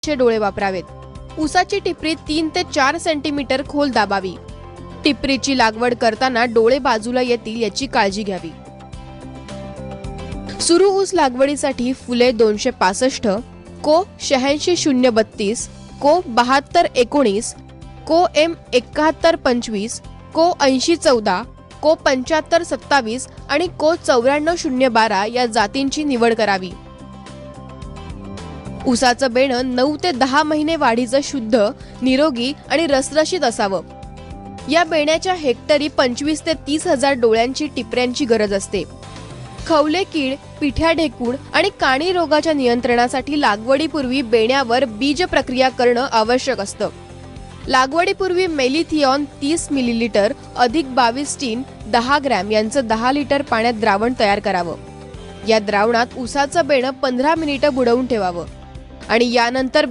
ऊसाचे डोळे वापरावेत। ऊसाची टिपरी 3 ते 4 सेंटीमीटर खोल दाबावी। टिपरीची लागवड करताना डोळे बाजूला येतील याची काळजी घ्यावी। सुरू ऊस लागवडीसाठी फुले 265, को 86-032, को 72-19, को M 71-25, को 80-14, को 75-27 आणि को 94-012 या जातींची निवड करावी। ऊसाचं बेणं 9 ते 10 महिने वाढीचं शुद्ध, निरोगी आणि रसरशीत असावं। या बेण्याच्या हेक्टरी 25 ते 30 हजार डोळ्यांची टिपऱ्यांची गरज असते। खवले कीड, पिठ्या ढेकूण आणि काणी रोगाच्या नियंत्रणासाठी लागवडीपूर्वी बेण्यावर बीज प्रक्रिया करणं आवश्यक असतं। लागवडीपूर्वी मेलिथिऑन 30 मिलीलीटर अधिक 22 टीन 10 ग्रॅम यांचं 10 लिटर पाण्यात द्रावण तयार करावं। या द्रावणात ऊसाचं बेणं 15 मिनिटं बुडवून ठेवावं आणि यानंतर